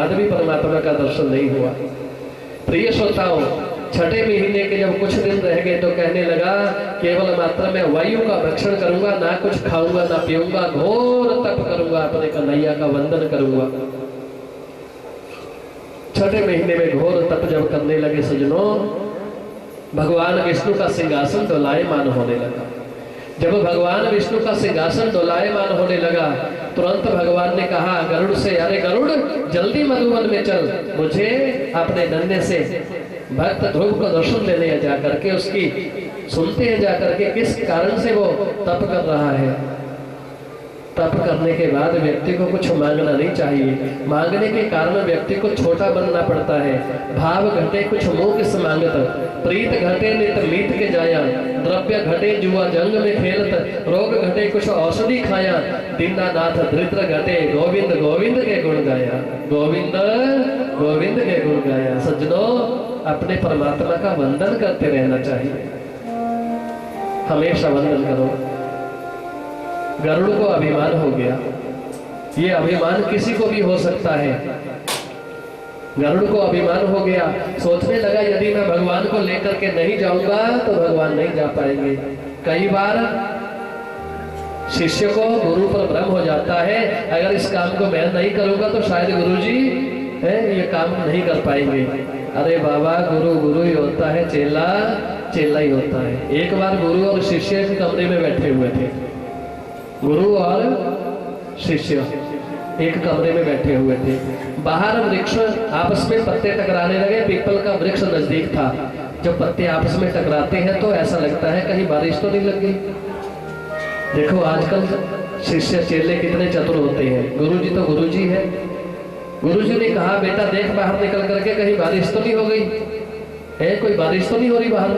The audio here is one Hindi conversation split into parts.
बाद भी परमात्मा का दर्शन नहीं हुआ। प्रिय श्रोताओं, छठे महीने के जब कुछ दिन रह गए तो कहने लगा केवल मात्र मैं वायु का भक्षण करूंगा, ना कुछ खाऊंगा ना पीऊंगा, घोर तप करूंगा, अपने कन्हैया का वंदन करूंगा। छठे महीने में घोर तप जब करने लगे सज्जनों, भगवान विष्णु का सिंहासन डोलायमान होने लगा। जब भगवान विष्णु का सिंहासन डोलायमान होने लगा, तुरंत भगवान ने कहा गरुड़ से, अरे गरुड़ जल्दी मधुवन में चल, मुझे अपने नन्हे से भक्त ध्रुव को दर्शन लेने जा करके उसकी सुनते हैं जा करके किस कारण से वो तप कर रहा है। तप करने के बाद व्यक्ति को कुछ मांगना नहीं चाहिए, मांगने के कारण व्यक्ति को छोटा बनना पड़ता है। भाव घटे कुछ मोह किस मांगत, प्रीत घटे नित मीत के जाया, द्रव्य घटे जुआ जंग में खेलत, रोग घटे कुछ औषधि खाया, दीनानाथ दरिद्र घटे गोविंद गोविंद के गुण गाया, गोविंद गोविंद के गुण गाया। सज्जनों, अपने परमात्मा का वंदन करते रहना चाहिए, हमेशा वंदन करो। गरुड़ को अभिमान हो गया, ये अभिमान किसी को भी हो सकता है। गरुड़ को अभिमान हो गया, सोचने लगा यदि मैं भगवान को लेकर के नहीं जाऊंगा तो भगवान नहीं जा पाएंगे। कई बार शिष्य को गुरु पर भ्रम हो जाता है, अगर इस काम को मैं नहीं करूंगा तो शायद गुरुजी ये काम नहीं कर पाएंगे। अरे बाबा, गुरु गुरु ही होता है, चेला चेला ही होता है। एक बार गुरु और शिष्य एक कमरे में बैठे हुए थे, गुरु और शिष्य एक कमरे में बैठे हुए थे। बाहर वृक्ष आपस में पत्ते टकराने लगे, पीपल का वृक्ष नजदीक था। जब पत्ते आपस में टकराते हैं तो ऐसा लगता है कहीं बारिश तो नहीं लग गई। देखो आजकल शिष्य चेले कितने चतुर होते हैं। गुरुजी तो गुरुजी है। गुरुजी ने कहा बेटा देख बाहर निकल करके कहीं बारिश तो नहीं हो गई है, कोई बारिश तो नहीं हो रही बाहर।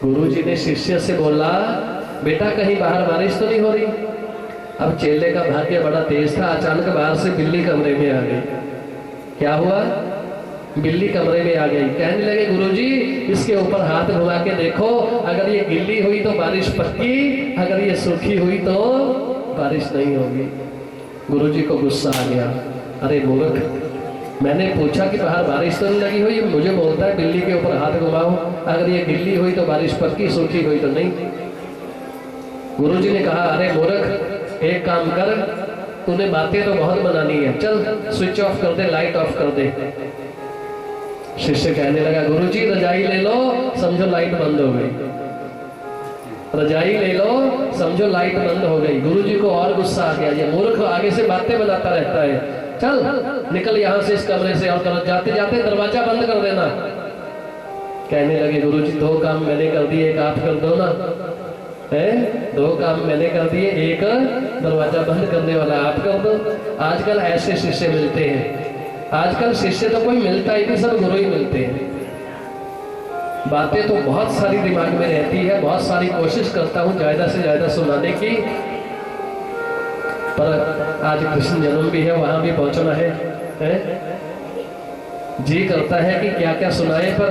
गुरुजी ने शिष्य से बोला बेटा कहीं बाहर बारिश तो नहीं हो रही। अब चेले का भाग्य बड़ा तेज था, अचानक बाहर से बिल्ली कमरे में आ गई। क्या हुआ? बिल्ली कमरे में आ गई। कहने लगे गुरुजी इसके ऊपर हाथ घुमा के देखो, अगर ये गिल्ली हुई तो बारिश पक्की, अगर ये सूखी हुई तो बारिश नहीं होगी। गुरुजी को गुस्सा आ गया, अरे मूर्ख, मैंने पूछा कि बाहर बारिश तो नहीं लगी हुई, मुझे बोलता है बिल्ली के ऊपर हाथ घुमाओ, अगर ये गिल्ली हुई तो बारिश पक्की, सूखी हुई तो नहीं। गुरुजी ने कहा अरे मूर्ख, एक काम कर, तूने बातें तो बहुत बनानी है, चल स्विच ऑफ कर दे, लाइट ऑफ कर दे। शिष्य कहने लगा गुरुजी रजाई ले लो, समझो लाइट बंद हो गई। रजाई ले लो, समझो लाइट बंद हो गई। गुरुजी को और गुस्सा आ गया, ये मूर्ख आगे से बातें बनाता रहता है, चल निकल यहाँ से इस कमरे से, और जाते जाते दरवाजा बंद कर देना। कहने लगे गुरुजी दो काम मैंने कर दिए, एक आप कर दो ना। है दो काम मैंने कर दिए, एक दरवाजा बंद करने वाला आप कर दो। आजकल ऐसे शिष्य मिलते हैं, आजकल शिष्य तो कोई मिलता ही नहीं, सब गुरु ही मिलते हैं। बातें तो बहुत सारी दिमाग में रहती है, बहुत सारी कोशिश करता हूँ ज्यादा से ज्यादा सुनाने की, पर आज कृष्ण जन्म भी है, वहां भी पहुंचना है? जी करता है कि क्या क्या सुनाए, पर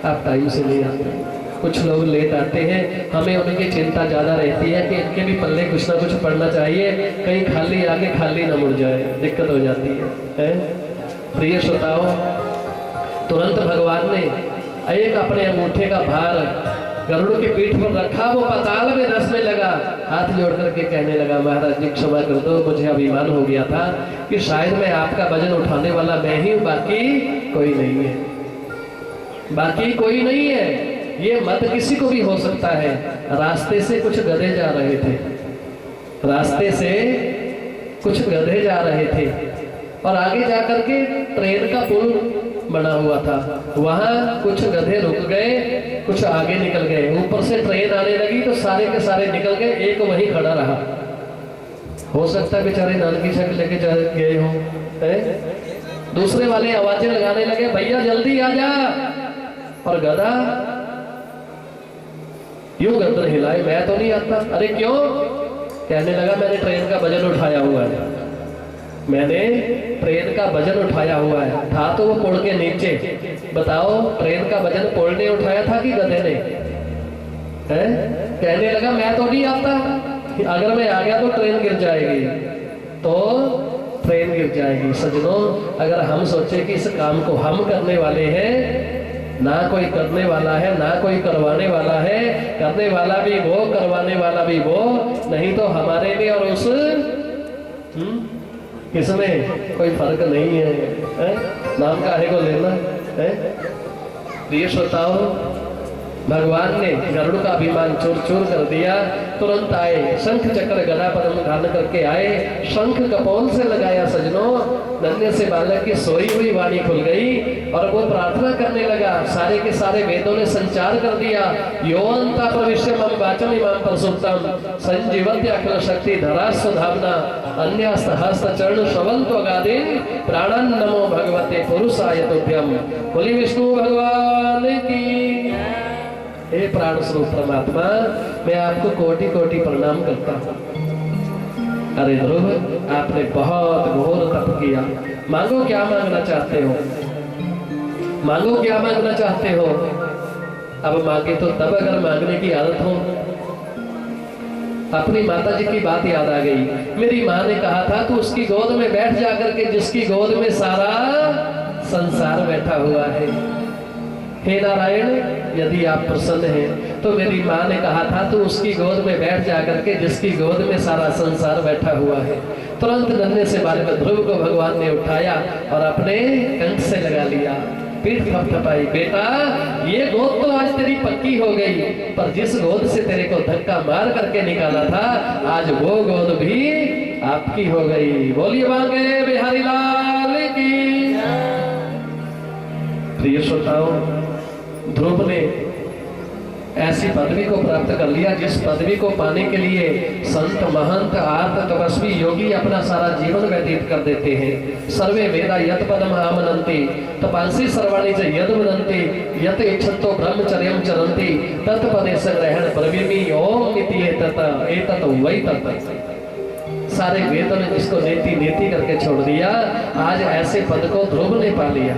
आप टाइम से नहीं आते। कुछ लोग लेट आते हैं, हमें उनकी चिंता ज्यादा रहती है कि इनके भी पल्ले कुछ ना कुछ पढ़ना चाहिए, कहीं खाली आके खाली ना मुड़ जाए, दिक्कत हो जाती है? प्रिय श्रोताओं, तुरंत भगवान ने एक अपने अंगूठे का भार गरुड़ की पीठ पर रखा, वो पाताल में धंसने लगा। हाथ जोड़ करके कहने लगा महाराज जी क्षमा कर दो, मुझे अभिमान हो गया था कि शायद मैं आपका वजन उठाने वाला मैं ही हूँ, बाकी कोई नहीं है, बाकी कोई नहीं है। ये मत किसी को भी हो सकता है। रास्ते से कुछ गधे जा रहे थे, रास्ते से कुछ गधे जा रहे थे, और आगे जाकर के ट्रेन का पुल बना हुआ था, वहां कुछ गधे रुक गए, कुछ आगे निकल गए। ऊपर से ट्रेन आने लगी तो सारे के सारे निकल गए, एक वहीं खड़ा रहा। हो सकता है बेचारे नानकी शक लेके गए हो। दूसरे वाले आवाजें लगाने लगे भैया जल्दी आ जा, और गधा यूं गर्दन हिलाए, मैं तो नहीं आता। अरे क्यों? कहने लगा मैंने ट्रेन का वजन उठाया हुआ है, मैंने ट्रेन का वजन उठाया हुआ है। था तो वो पुल के नीचे, बताओ ट्रेन का वजन पुल ने उठाया था कि गधे ने? कहने लगा मैं तो नहीं आता, अगर मैं आ गया तो ट्रेन गिर जाएगी। तो ट्रेन गिर जाएगी। सजनों, अगर हम सोचे कि इस काम को हम करने वाले हैं, ना कोई करने वाला है ना कोई करवाने वाला है, करने वाला भी वो करवाने वाला भी वो, नहीं तो हमारे में और उस किसमें कोई फर्क नहीं है, नाम काहे को लेना है। प्रिय श्रोताओ, भगवान ने गरुड़ का अभिमान चूर चूर कर दिया। तुरंत आए, शंख चक्र गदा पद्म धारण करके आए, शंख कपोल से लगाया। सजनों, नन्हे से बालक की सोई हुई वाणी खुल गई और वो प्रार्थना करने लगा। सारे के सारे वेदों ने संचार कर दिया। यो अंता प्रविश्य मम वाचम इमाम प्रसूक्तम संजीवत्य अखिल शक्ति धरा सुधावना अन्यस्त हस्त चरण श्रवण तो गादिन प्राणन नमो भगवते पुरुषाय तुभ्यम। बोली विष्णु भगवान की। हे प्राण स्वरूप परमात्मा, मैं आपको कोटि कोटि प्रणाम करता हूँ। अरे ध्रुव, आपने बहुत घोर तप किया। मांगो क्या मांगना चाहते हो, मांगो क्या मांगना चाहते हो। अब मांगे तो तब अगर मांगने की आदत हो। अपनी माता जी की बात याद आ गई। मेरी माँ ने कहा था तू उसकी गोद में बैठ जाकर के, जिसकी गोद में सारा संसार बैठा हुआ है। हे नारायण, यदि आप प्रसन्न हैं तो मेरी माँ ने कहा था तू उसकी गोद में बैठ जाकर के, जिसकी गोद में सारा संसार बैठा हुआ है। तुरंत नन्हे से बालक ध्रुव को भगवान ने उठाया और अपने कंठ से लगा लिया, पीठ थपथपाई। बेटा, ये गोद तो आज तेरी पक्की हो गई, पर जिस गोद से तेरे को धक्का मार करके निकाला था, आज वो गोद भी आपकी हो गई। बोलिए बांके बिहारी लाल की। प्रिय श्रोताओं, ध्रुव ने ऐसी पदवी को प्राप्त कर लिया जिस पदवी को पाने के लिए संत महंत आर्त तपस्वी योगी अपना सारा जीवन व्यतीत कर देते हैं। सर्वे वेदा यत पदम आमनन्ति तपांसी सर्वाणि च यद वदन्ति यत इच्छन्तो ब्रह्मचर्यं चरन्ति तत्पदे संग्रहण ब्रवीमि ओम इति एतत् वै तत्। सारे वेदों ने जिसको नेति नेति करके छोड़ दिया, आज ऐसे पद को ध्रुव ने पा लिया।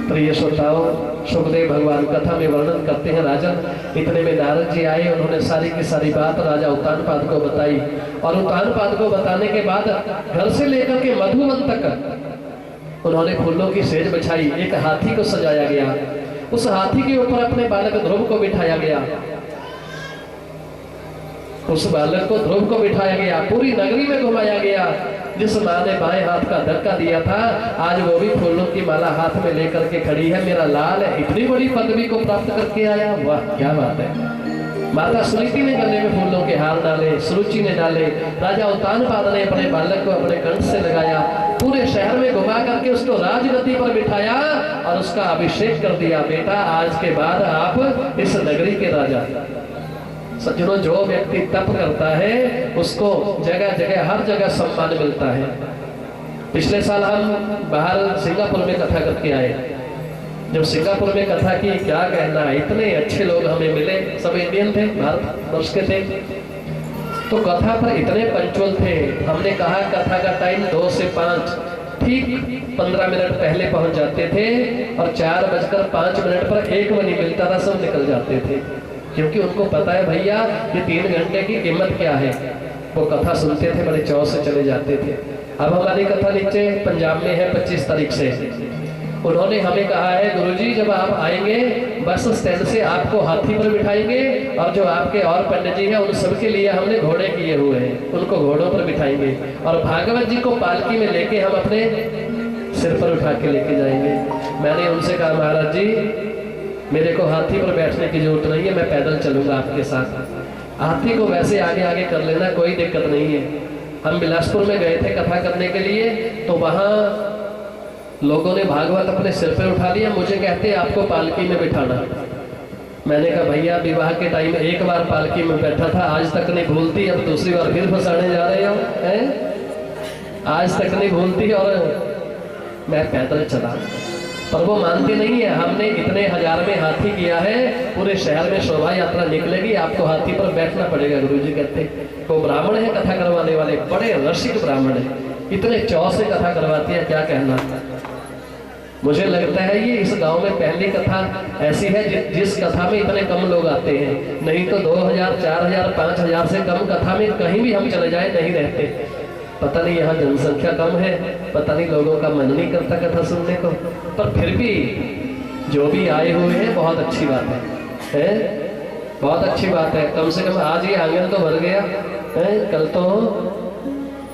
प्रिय श्रोताओं, सुखदेव भगवान कथा में वर्णन करते हैं। राजन, इतने में नारद जी आए, उन्होंने सारी की सारी बात राजा उत्तानपाद को बताई और उत्तानपाद को बताने के बाद घर से लेकर के मधुवन तक उन्होंने फूलों की सेज बिछाई। एक हाथी को सजाया गया, उस हाथी के ऊपर अपने बालक ध्रुव को बिठाया गया, उस बालक को ध्रुव को बिठाया गया, पूरी नगरी में घुमाया गया। जिस माँ ने बाएं हाथ का धक्का दिया था, आज वो भी फूलों की माला हाथ में लेकर के खड़ी है। मेरा लाल है, इतनी बड़ी पदवी को प्राप्त करके आया, वाह क्या बात है। माता सुनीति ने गले में फूलों के हार डाले, सुरुचि ने डाले, राजा उत्तानपाद ने अपने बालक को अपने कंठ से लगाया, पूरे शहर में घुमा करके उसको राजगद्दी पर बिठाया और उसका अभिषेक कर दिया। बेटा, आज के बाद आप इस नगरी के राजा। सज्जनों, जो व्यक्ति तप करता है उसको जगह जगह हर जगह सम्मान मिलता है। पिछले साल हम बाहर सिंगापुर में कथा करके आए। जब सिंगापुर में कथा की, क्या कहना, इतने अच्छे लोग हमें मिले, सब इंडियन थे, भारतवर्ष के थे। तो कथा पर इतने पंचुअल थे। हमने कहा कथा का टाइम 2 से 5, ठीक 15 मिनट पहले पहुंच जाते थे और 4:05 पर 1 बनी मिलता था, सब निकल जाते थे, क्योंकि उनको पता है भैया ये 3 घंटे की कीमत क्या है। वो कथा सुनते थे, बड़े चाव से चले जाते थे। अब हमारी कथा नीचे पंजाब में है 25 तारीख से। उन्होंने हमें कहा है, गुरुजी जब आप आएंगे बस स्टैंड से आपको हाथी पर बिठाएंगे और जो आपके और पंडित जी हैं उन सबके लिए हमने घोड़े किए हुए हैं, उनको घोड़ों पर बिठाएंगे और भागवत जी को पालकी में लेके हम अपने सिर पर उठा के लेके जाएंगे। मैंने उनसे कहा, महाराज जी मेरे को हाथी पर बैठने की जरूरत नहीं है, मैं पैदल चलूंगा आपके साथ। हाथी को वैसे आगे आगे कर लेना, कोई दिक्कत नहीं है। हम बिलासपुर में गए थे कथा करने के लिए, तो वहाँ लोगों ने भागवत अपने सिर पर उठा लिया, मुझे कहते आपको पालकी में बिठाना। मैंने कहा भैया विवाह के टाइम एक बार पालकी में बैठा था, आज तक नहीं भूलती, अब दूसरी बार फिर फंसाने जा रहे हो, आज तक नहीं भूलती और मैं पैदल चला। पर वो मानते नहीं है। हमने इतने हजार में हाथी किया है, पूरे शहर में शोभा यात्रा निकलेगी, आपको हाथी पर बैठना पड़ेगा। गुरुजी कहते वो ब्राह्मण है कथा करवाने वाले, बड़े रसिक ब्राह्मण है, इतने चाव से कथा करवाती है, क्या कहना। मुझे लगता है ये इस गांव में पहली कथा ऐसी है जिस कथा में इतने कम लोग आते हैं। नहीं तो 2000, 4000, 5000 से कम कथा में कहीं भी हम चले जाए नहीं रहते। पता नहीं यहाँ जनसंख्या कम है, पता नहीं लोगों का मन नहीं करता कथा सुनने को, पर फिर भी जो भी आए हुए हैं बहुत अच्छी बात है? बहुत अच्छी बात है। कम से कम आज ये आंगन तो भर गया है, कल तो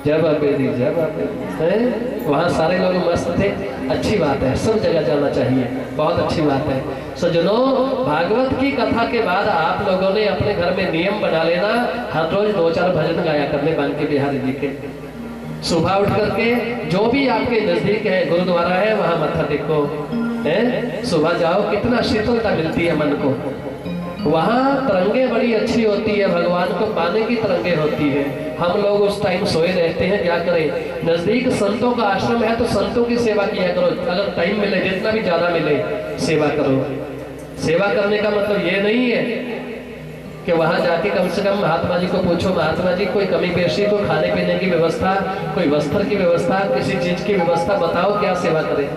जय बाबे दी जय बाबे है, वहाँ सारे लोग मस्त थे। अच्छी बात है, सब जगह जाना चाहिए, बहुत अच्छी बात है। सज्जनों, भागवत की कथा के बाद आप लोगों ने अपने घर में नियम बना लेना, हर रोज 2-4 भजन गाया करने बांके बिहारी जी के। सुबह उठ करके जो भी आपके नजदीक है गुरुद्वारा है वहां मत्था टेको है, सुबह जाओ, कितना शीतलता मिलती है मन को। वहां तरंगे बड़ी अच्छी होती है, भगवान को पाने की तरंगे होती है। हम लोग उस टाइम सोए रहते हैं, क्या करें? नजदीक संतों का आश्रम है तो संतों की सेवा किया करो, अगर टाइम मिले, जितना भी ज्यादा मिले सेवा करो। सेवा करने का मतलब ये नहीं है कि वहां जाके कम से कम महात्मा जी को पूछो, महात्मा जी कोई कमी पेशी, कोई खाने पीने की व्यवस्था, कोई वस्त्र की व्यवस्था, किसी चीज की व्यवस्था बताओ, क्या सेवा करें?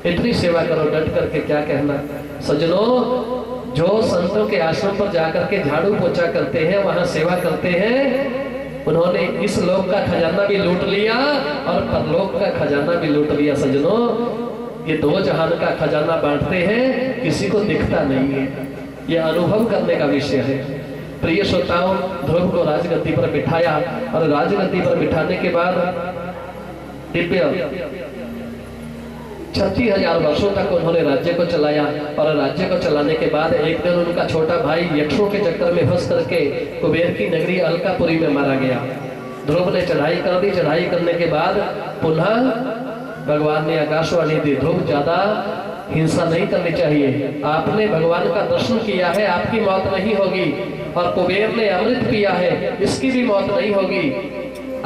इतनी सेवा करो डट करके, क्या कहना। सज्जनों, जो संतों के आश्रम पर जाकर के झाड़ू पोछा करते हैं, वहां सेवा करते हैं, उन्होंने इस लोक का खजाना भी लूट लिया और परलोक का खजाना भी लूट लिया। सज्जनों, ये 2 जहान का खजाना बांटते हैं, किसी को दिखता नहीं है। यह अनुभव करने का विषय है। प्रिय श्रोताओं, ध्रुव को राजगद्दी पर बिठाया और राजगद्दी पर बिठाने के बाद दिव्य 36,000 वर्षों तक उन्होंने राज्य को चलाया। और राज्य को चलाने के बाद एक दिन उनका छोटा भाई यक्षों के चक्कर में फंस करके कुबेर की नगरी अलकापुरी में मारा गया। ध्रुव ने चढ़ाई कर दी। चढ़ाई करने के बाद पुनः भगवान ने आकाशवाणी दी, ध्रुव ज्यादा हिंसा नहीं करनी चाहिए, आपने भगवान का दर्शन किया है, आपकी मौत नहीं होगी। और कुबेर ने अमृत पिया है, इसकी भी मौत नहीं होगी।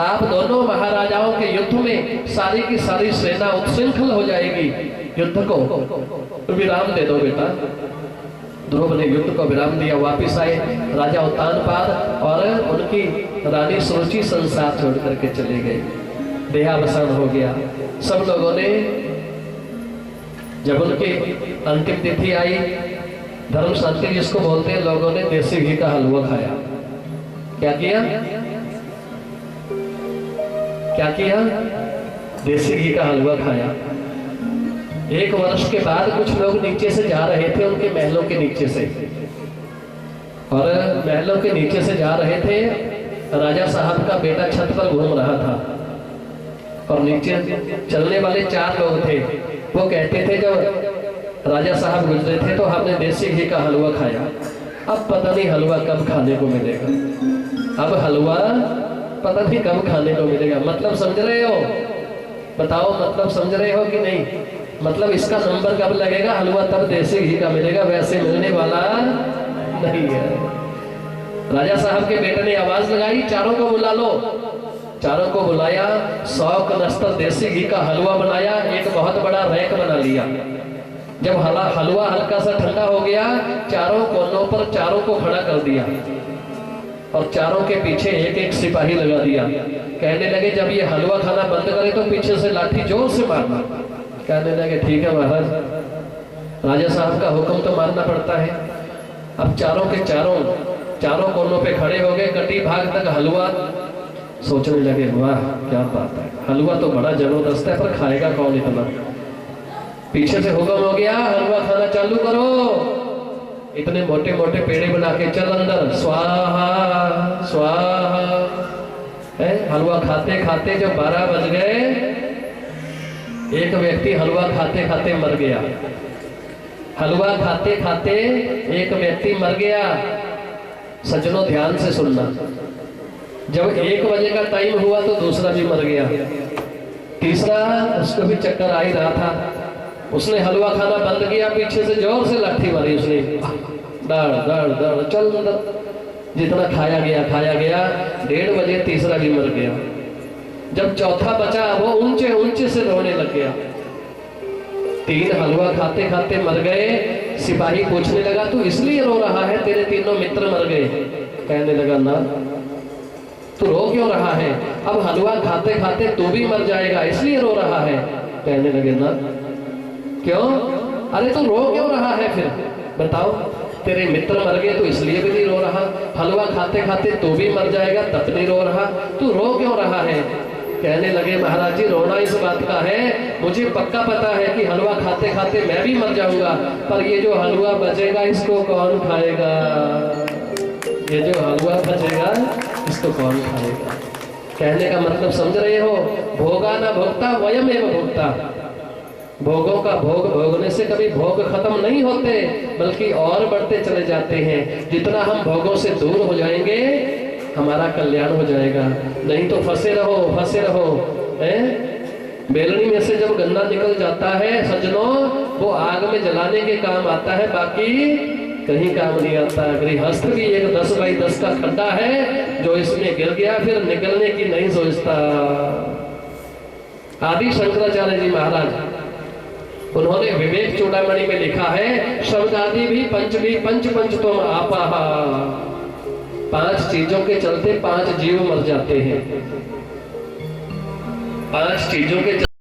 आप दोनों महाराजाओं के युद्ध में सारी की सारी सेना उत्श्रृंखल हो जाएगी, युद्ध को विराम दे दो बेटा। ध्रुव ने युद्ध को विराम दिया। वापिस आए राजा उत्तानपाद और उनकी रानी सुरुचि संसार छोड़ करके चले गए। देहावसान हो गया। सब लोगों ने, जब उनकी अंतिम तिथि आई, धर्म शांति जिसको बोलते हैं, लोगों ने देसी घी का हलवा खाया। क्या किया? क्या किया? देसी घी का हलवा खाया। 1 वर्ष के बाद कुछ लोग नीचे से जा रहे थे, उनके महलों के नीचे से, और महलों के नीचे से जा रहे थे। राजा साहब का बेटा छत पर घूम रहा था और नीचे चलने वाले 4 लोग थे। वो कहते थे, जब राजा साहब गुजरे थे तो हमने देसी घी का हलवा खाया, अब पता नहीं हलवा कब खाने को मिलेगा। अब हलवा पता नहीं कब खाने को मिलेगा। मतलब समझ रहे हो? बताओ, मतलब समझ रहे हो कि नहीं? मतलब इसका नंबर कब लगेगा? हलवा तब देसी घी का मिलेगा, वैसे मिलने वाला नहीं है। राजा साहब के बेटे ने आवाज लगाई, चारों को बुला लो। चारों को बुलाया, 100 कनस्तर देसी घी का हलवा बनाया, एक बहुत बड़ा रैक बना लिया। जब हलवा हल्का सा ठंडा हो गया, चारों कोनों पर चारों को खड़ा कर दिया और चारों के पीछे एक एक सिपाही लगा दिया। कहने लगे, जब ये हलवा खाना बंद करे तो पीछे से लाठी जोर से मारना। कहने लगे, ठीक है महाराज, राजा साहब का हुक्म तो मानना पड़ता है। अब चारों के चारों कोनों पे खड़े हो गए, कटी भाग तक हलवा। सोचने लगे, वाह क्या बात है, हलवा तो बड़ा जबरदस्त है, पर खाएगा कौन इतना। पीछे से हुक्म हो गया, हलवा खाना चालू करो। इतने मोटे मोटे पेड़े बना के, चल अंदर, स्वाहा स्वाहा। हलवा खाते खाते जब 12 बज गए, एक व्यक्ति हलवा खाते खाते मर गया। हलवा खाते खाते एक व्यक्ति मर गया। सज्जनों, ध्यान से सुनना, जब 1 बजे का टाइम हुआ तो दूसरा भी मर गया। तीसरा, उसको भी चक्कर आ ही रहा था, उसने हलवा खाना बंद किया, पीछे से जोर से लाठी मारी उसने, दौड़ दौड़ दौड़, चल अंदर। जितना खाया गया 1:30 बजे तीसरा भी मर गया। जब चौथा बचा, वो ऊंचे ऊंचे से रोने लग गया। 3 हलवा खाते खाते मर गए। सिपाही पूछने लगा, तू इसलिए रो रहा है, तेरे तीनों मित्र मर गए? कहने लगा, ना, तू रो क्यों रहा है? अब हलवा खाते खाते तू भी मर जाएगा, इसलिए रो रहा है। कहने लगे, ना, क्यों? अरे तू रो क्यों रहा है फिर? बताओ, तेरे मित्र मर गए तो इसलिए भी नहीं रो रहा, हलवा खाते खाते तू भी मर जाएगा तब नहीं रो रहा, तू रो क्यों रहा है? कहने लगे महाराज जी रोना इस बात का है, मुझे पक्का पता है कि हलवा खाते खाते मैं भी मर जाऊंगा, पर ये जो हलवा बचेगा इसको कौन खाएगा? ये जो हलवा बचेगा इसको कौन खाएगा? कहने का मतलब समझ रहे हो? भोगा ना भोगता वयम एव भोगता। भोगों का भोग भोगने से कभी भोग खत्म नहीं होते, बल्कि और बढ़ते चले जाते हैं। जितना हम भोगों से दूर हो जाएंगे हमारा कल्याण हो जाएगा, नहीं तो फंसे रहो हैं? बेलनी में से जब गन्ना निकल जाता है सज्जनों, वो आग में जलाने के काम आता है, बाकी कहीं काम नहीं आता। गृहस्थ भी एक 10 बाई 10 का खड्डा है, जो इसमें गिर गया फिर निकलने की नहीं सोचता। आदि शंकराचार्य जी महाराज उन्होंने विवेक चूड़ामणि में लिखा है, शब्द आदि भी पंच तुम आपा। 5 चीजों के चलते 5 जीव मर जाते हैं। 5 चीजों के